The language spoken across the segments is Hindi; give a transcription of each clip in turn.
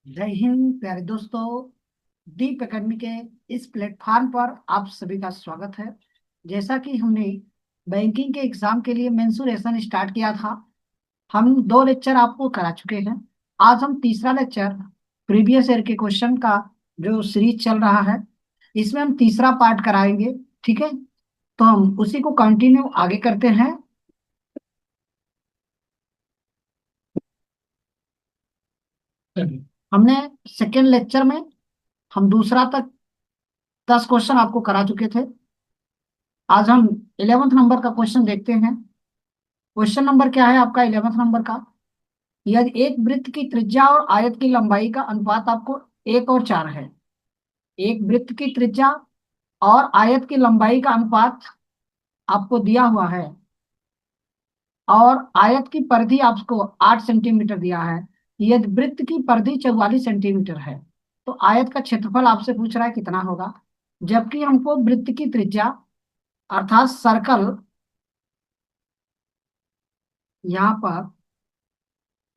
जय हिंद प्यारे दोस्तों। दीप एकेडमी के इस प्लेटफॉर्म पर आप सभी का स्वागत है। जैसा कि हमने बैंकिंग के एग्जाम के लिए मेंसुरेशन स्टार्ट किया था, हम दो लेक्चर आपको करा चुके हैं। आज हम तीसरा लेक्चर प्रीवियस ईयर के क्वेश्चन का जो सीरीज चल रहा है, इसमें हम तीसरा पार्ट कराएंगे। ठीक है, तो हम उसी को कंटिन्यू आगे करते हैं। हमने सेकेंड लेक्चर में हम दूसरा तक 10 क्वेश्चन आपको करा चुके थे। आज हम 11th नंबर का क्वेश्चन देखते हैं। क्वेश्चन नंबर क्या है आपका 11th नंबर का? यदि एक वृत्त की त्रिज्या और आयत की लंबाई का अनुपात आपको 1 और 4 है। एक वृत्त की त्रिज्या और आयत की लंबाई का अनुपात आपको दिया हुआ है, और आयत की परिधि आपको 8 सेंटीमीटर दिया है। यदि वृत्त की परिधि 44 सेंटीमीटर है, तो आयत का क्षेत्रफल आपसे पूछ रहा है कितना होगा। जबकि हमको वृत्त की त्रिज्या अर्थात सर्कल, यहाँ पर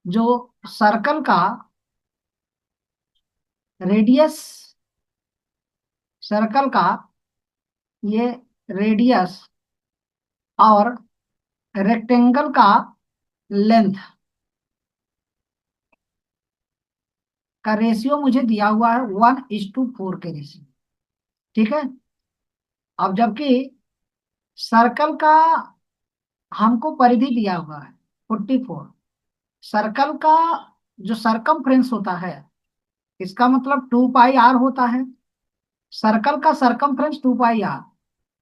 जो सर्कल का रेडियस, सर्कल का ये रेडियस और रेक्टेंगल का लेंथ का रेशियो मुझे दिया हुआ है 1:4 के रेशियो। ठीक है, अब जबकि सर्कल का हमको परिधि दिया हुआ है 44। सर्कल का जो सरकमफ्रेंस होता है, इसका मतलब 2 पाई आर होता है। सर्कल का सरकमफ्रेंस 2 पाई आर,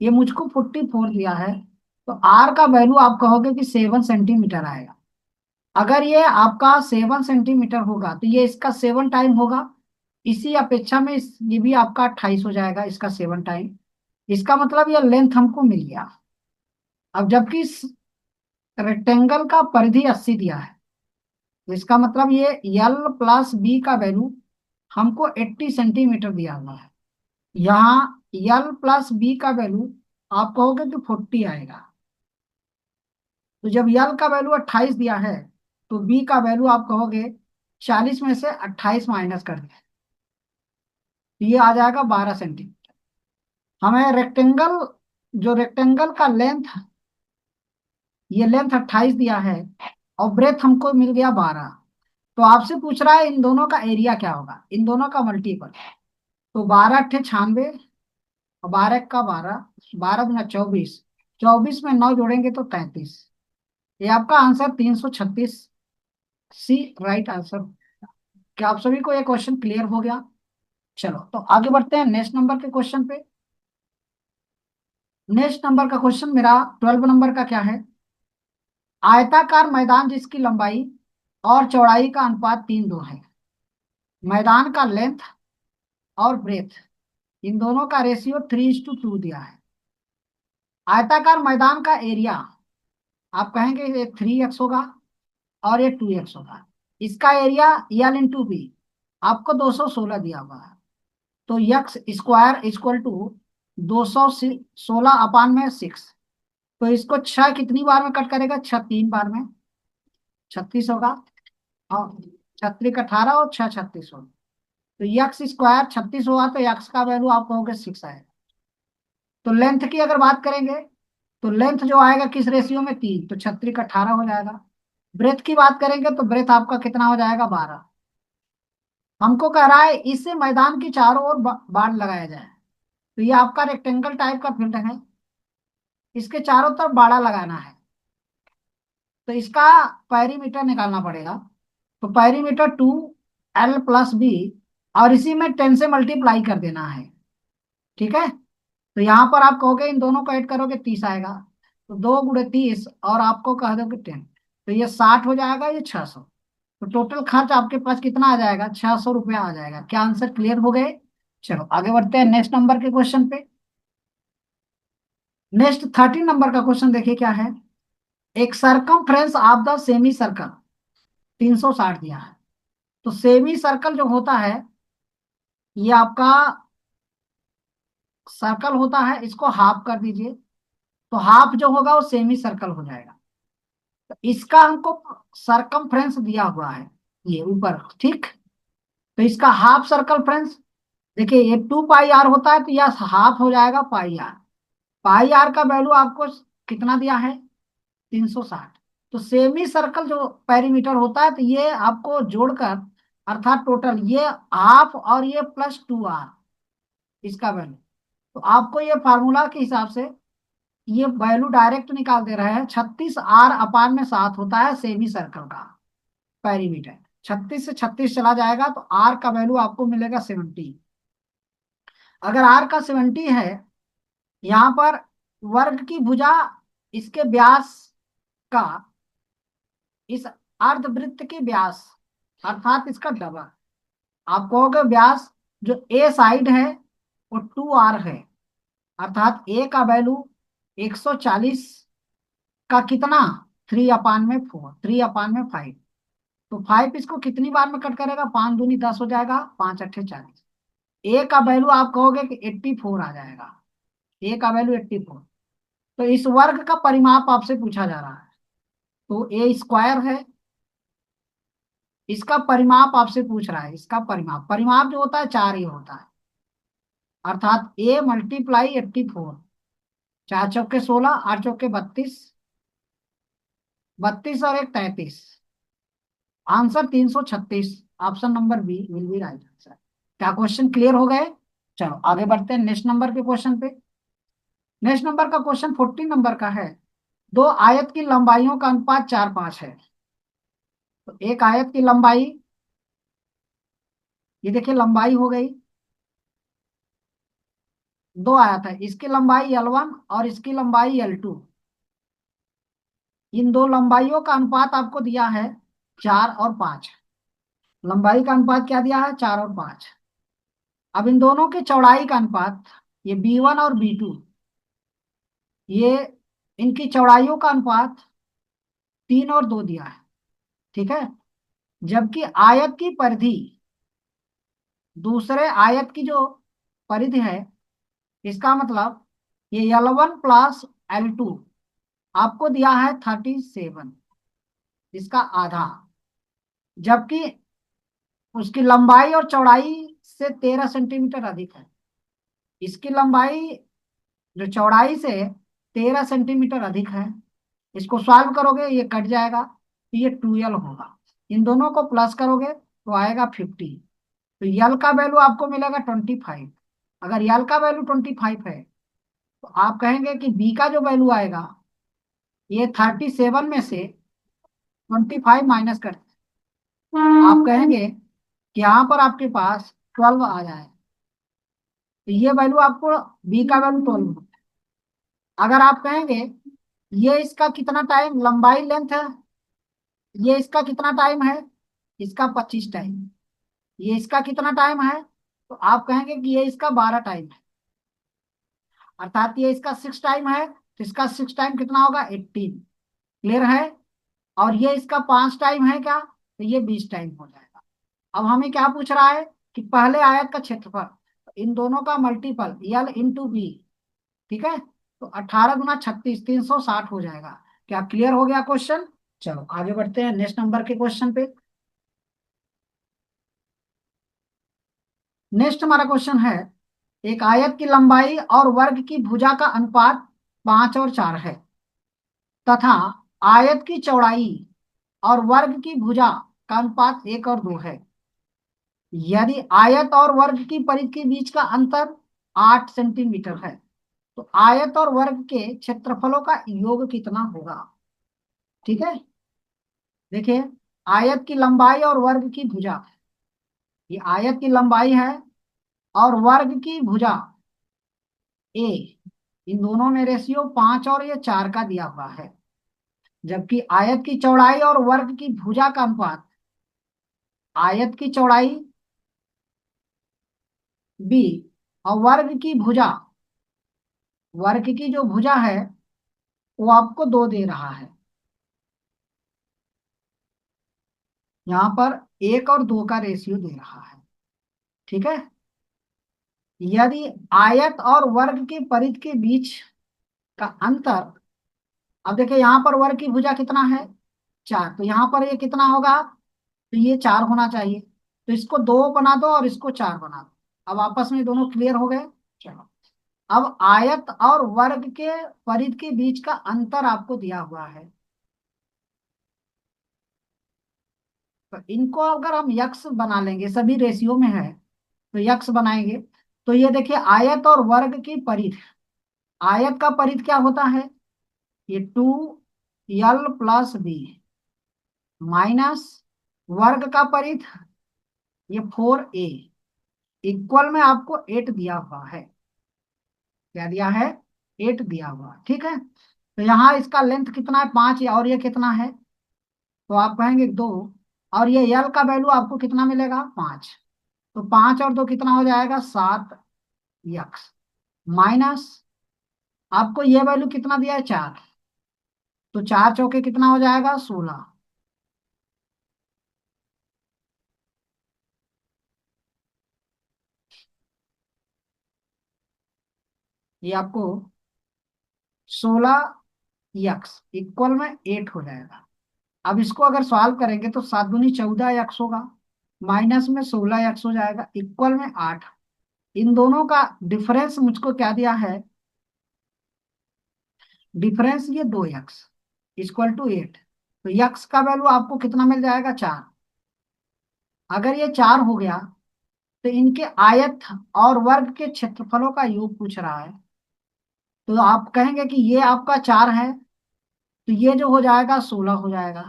ये मुझको 44 दिया है। तो आर का वैल्यू आप कहोगे कि 7 सेंटीमीटर आएगा। अगर ये आपका 7 सेंटीमीटर होगा तो ये इसका 7 टाइम होगा। इसी अपेक्षा में ये भी आपका 28 हो जाएगा, इसका 7 टाइम। इसका मतलब ये लेंथ हमको मिल गया। अब जबकि इस रेक्टेंगल का परिधि 80 दिया है, तो इसका मतलब ये यल प्लस बी का वैल्यू हमको 80 सेंटीमीटर दिया हुआ है। यहाँ यल प्लस बी का वैल्यू आप कहोगे कि 40 आएगा। तो जब यल का वैल्यू 28 दिया है, तो बी का वैल्यू आप कहोगे 40 में से 28 माइनस कर दिया, तो ये आ जाएगा 12 सेंटीमीटर। हमें रेक्टेंगल, जो रेक्टेंगल का लेंथ, ये लेंथ 28 दिया है और ब्रेथ हमको मिल गया 12। तो आपसे पूछ रहा है इन दोनों का एरिया क्या होगा, इन दोनों का मल्टीपल। तो 12 × 96 और 12 × 12, 12 × 24, 24 में 9 जोड़ेंगे तो 33। ये आपका आंसर 336 सी राइट आंसर। क्या आप सभी को ये क्वेश्चन क्लियर हो गया? चलो तो आगे बढ़ते हैं नेक्स्ट नंबर के क्वेश्चन पे। नेक्स्ट नंबर का क्वेश्चन मेरा 12 नंबर का क्या है? आयताकार मैदान जिसकी लंबाई और चौड़ाई का अनुपात 3:2 है। मैदान का लेंथ और ब्रेथ, इन दोनों का रेशियो 3:2 दिया है। आयताकार मैदान का एरिया आप कहेंगे ये 3x होगा और ये 2x होगा। इसका एरिया L×B आपको 216 दिया हुआ है। तो यक्स स्क्वायर इक्वल टू 216/6। तो इसको 6 कितनी बार में कट करेगा? 6 3 बार में, 36 होगा। और 36 18 और 6 36 होगा। तो यक्स स्क्वायर 36 होगा, तो यक्स का वैल्यू आप कहोगे 6 आएगा। तो लेंथ की अगर बात करेंगे, तो लेंथ जो आएगा किस रेशियो में? 3, तो 36 18 हो जाएगा। ब्रेथ की बात करेंगे तो ब्रेथ आपका कितना हो जाएगा? 12। हमको कह रहा है इसे मैदान की चारों ओर बाड़ लगाया जाए। तो ये आपका रेक्टेंगल टाइप का फील्ड है, इसके चारों तरफ बाड़ा लगाना है। तो इसका पैरीमीटर निकालना पड़ेगा। तो पैरीमीटर 2L+B, और इसी में 10 से मल्टीप्लाई कर देना है। ठीक है, तो यहाँ पर आप कहोगे इन दोनों को ऐड करोगे 30 आएगा। तो 2 × 30 और आपको कह दोगे 10, तो ये 60 हो जाएगा, ये 600। तो टोटल खर्च आपके पास कितना आ जाएगा? 600 रुपया आ जाएगा। क्या आंसर क्लियर हो गए? चलो आगे बढ़ते हैं नेक्स्ट नंबर के क्वेश्चन पे। नेक्स्ट 13 नंबर का क्वेश्चन देखिए क्या है। एक circumference of the semi circle 360 दिया है। तो सेमी सर्कल जो होता है, ये आपका सर्कल होता है, इसको हाफ कर दीजिए, तो हाफ जो होगा वो सेमी सर्कल हो जाएगा। तो इसका हमको सरकमफ्रेंस दिया हुआ है ये ऊपर। ठीक, तो इसका हाफ सर्कल फ्रेंड्स, देखिए ये 2 पाई आर होता है तो यह हाफ हो जाएगा पाई आर। पाई आर का वैल्यू आपको कितना दिया है, 360। तो सेमी सर्कल जो पेरीमीटर होता है तो ये आपको जोड़कर, अर्थात टोटल ये हाफ और ये +2 आर, इसका वैल्यू। तो आपको ये फार्मूला के हिसाब से ये वैल्यू डायरेक्ट निकाल दे रहे हैं, 36 R/7 होता है सेमी सर्कल का पेरीमीटर। 36 से 36 चला जाएगा तो आर का वैल्यू आपको मिलेगा 70। अगर आर का 70 है, यहाँ पर वर्ग की भुजा इसके व्यास का, इस अर्धवृत्त के व्यास अर्थात इसका डबल। आप कहोगे व्यास जो ए साइड है वो 2 R है, अर्थात ए का वैल्यू 140 का कितना, 3/4, 3/5। तो 5 इसको कितनी बार में कट करेगा, 5 दूनी 10 हो जाएगा, 5 अट्ठे 40। ए का वैल्यू आप कहोगे कि 84 आ जाएगा, ए का वैल्यू 84। तो इस वर्ग का परिमाप आपसे पूछा जा रहा है, तो ए स्क्वायर है, इसका परिमाप आपसे पूछ रहा है। इसका परिमाप, परिमाप जो होता है 4 ही होता है, अर्थात A × 84। 4 चौके 16, 8 चौके 32, 32 और एक 33, answer 336। Option number B will be right answer. क्या क्वेश्चन क्लियर हो गए? चलो आगे बढ़ते हैं नेक्स्ट नंबर के क्वेश्चन पे। नेक्स्ट नंबर का क्वेश्चन 14 नंबर का है। दो आयत की लंबाइयों का अनुपात 4:5 है। तो एक आयत की लंबाई, ये देखिए लंबाई हो गई, दो आयत है, इसकी लंबाई L1 और इसकी लंबाई L2। इन दो लंबाइयों का अनुपात आपको दिया है 4 और 5। लंबाई का अनुपात क्या दिया है, 4 और 5। अब इन दोनों की चौड़ाई का अनुपात, ये B1 और B2, ये इनकी चौड़ाइयों का अनुपात 3 और 2 दिया है। ठीक है, जबकि आयत की परिधि, दूसरे आयत की जो परिधि है, इसका मतलब ये L1 + L2 आपको दिया है 37, इसका आधा, जबकि उसकी लंबाई और चौड़ाई से 13 सेंटीमीटर अधिक है। इसकी लंबाई जो चौड़ाई से 13 सेंटीमीटर अधिक है। इसको सॉल्व करोगे ये कट जाएगा तो ये 12 होगा। इन दोनों को प्लस करोगे तो आएगा 50। तो यल का वैल्यू आपको मिलेगा 25। अगर यल का वैल्यू 25 है तो आप कहेंगे कि बी का जो वैल्यू आएगा, ये 37 में से 25 माइनस कर, आप कहेंगे कि यहाँ पर आपके पास 12 आ जाए, तो ये वैल्यू आपको, बी का वैल्यू 12। अगर आप कहेंगे ये इसका कितना टाइम, लंबाई लेंथ है, ये इसका कितना टाइम है, इसका 25 टाइम, ये इसका कितना टाइम है, तो आप कहेंगे कि ये इसका 12 टाइम है, अर्थात ये इसका 6 टाइम है तो इसका 6 टाइम कितना होगा, 18। क्लियर है? और ये इसका 5 टाइम है क्या, तो ये 20 टाइम हो जाएगा। अब हमें क्या पूछ रहा है कि पहले आयत का क्षेत्रफल, तो इन दोनों का मल्टीपल L × B। ठीक है, तो 18 × 36 360 हो जाएगा। क्या क्लियर हो गया क्वेश्चन? चलो आगे बढ़ते हैं नेक्स्ट नंबर के क्वेश्चन पे। नेक्स्ट हमारा क्वेश्चन है, एक आयत की लंबाई और वर्ग की भुजा का अनुपात 5 और 4 है, तथा आयत की चौड़ाई और वर्ग की भुजा का अनुपात 1 और 2 है। यदि आयत और वर्ग की परिधि के बीच का अंतर 8 सेंटीमीटर है, तो आयत और वर्ग के क्षेत्रफलों का योग कितना होगा? ठीक है, देखिए आयत की लंबाई और वर्ग की भुजा, ये आयत की लंबाई है और वर्ग की भुजा ए, इन दोनों में रेशियो 5 और ये 4 का दिया हुआ है। जबकि आयत की चौड़ाई और वर्ग की भुजा का अनुपात, आयत की चौड़ाई बी और वर्ग की भुजा, वर्ग की जो भुजा है वो आपको 2 दे रहा है। यहाँ पर 1 और 2 का रेशियो दे रहा है। ठीक है, यदि आयत और वर्ग की परिधि के बीच का अंतर, अब देखिए यहाँ पर वर्ग की भुजा कितना है, 4, तो यहाँ पर ये कितना होगा, तो ये 4 होना चाहिए। तो इसको 2 बना दो और इसको 4 बना दो। अब आपस में दोनों क्लियर हो गए। चलो, अब आयत और वर्ग के परिधि के बीच का अंतर आपको दिया हुआ है। तो इनको अगर हम यक्स बना लेंगे, सभी रेशियो में है तो यक्स बनाएंगे। तो ये देखिए, आयत और वर्ग की परिधि, आयत का परिधि क्या होता है, ये 2l+b, माइनस वर्ग का परिधि ये 4a, इक्वल में आपको 8 दिया हुआ है। क्या दिया है, 8 दिया हुआ, ठीक है। तो यहाँ इसका लेंथ कितना है, 5, और ये कितना है, तो आप कहेंगे 2, और ये यल का वैल्यू आपको कितना मिलेगा, 5। तो 5 और 2 कितना हो जाएगा, 7 यक्स, माइनस आपको ये वैल्यू कितना दिया है, 4। तो 4 चौके कितना हो जाएगा, 16। ये आपको 16 यक्स इक्वल में 8 हो जाएगा। अब इसको अगर सॉल्व करेंगे तो 7 दूनी 14 यक्स होगा, माइनस में 16 यक्स हो जाएगा, इक्वल में 8। इन दोनों का डिफरेंस मुझको क्या दिया है, डिफरेंस ये 2 यक्स इक्वल टू 8। तो यक्स का वैल्यू आपको कितना मिल जाएगा, 4। अगर ये 4 हो गया तो इनके आयत और वर्ग के क्षेत्रफलों का योग पूछ रहा है। तो आप कहेंगे कि ये आपका 4 है, तो ये जो हो जाएगा 16 हो जाएगा।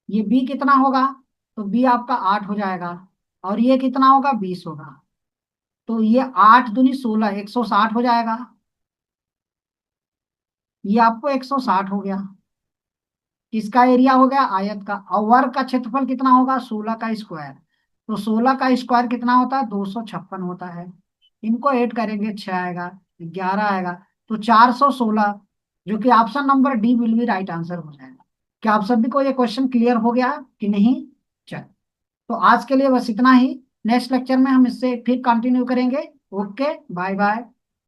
ये बी कितना होगा, तो बी आपका 8 हो जाएगा, और ये कितना होगा, 20 होगा। तो ये 8 दूनी 16, 160 हो जाएगा। ये आपको 160 हो गया, किसका एरिया हो गया, आयत का। और वर्ग का क्षेत्रफल कितना होगा, 16 का स्क्वायर। तो 16 का स्क्वायर कितना होता है, 256 होता है। इनको ऐड करेंगे 6 आएगा, 11 आएगा। तो 416, जो कि option number D will be right answer हो जाएगा। क्या आप सभी को ये क्वेश्चन क्लियर हो गया कि नहीं। चल, तो आज के लिए बस इतना ही। नेक्स्ट लेक्चर में हम इससे फिर कंटिन्यू करेंगे। Okay, bye bye.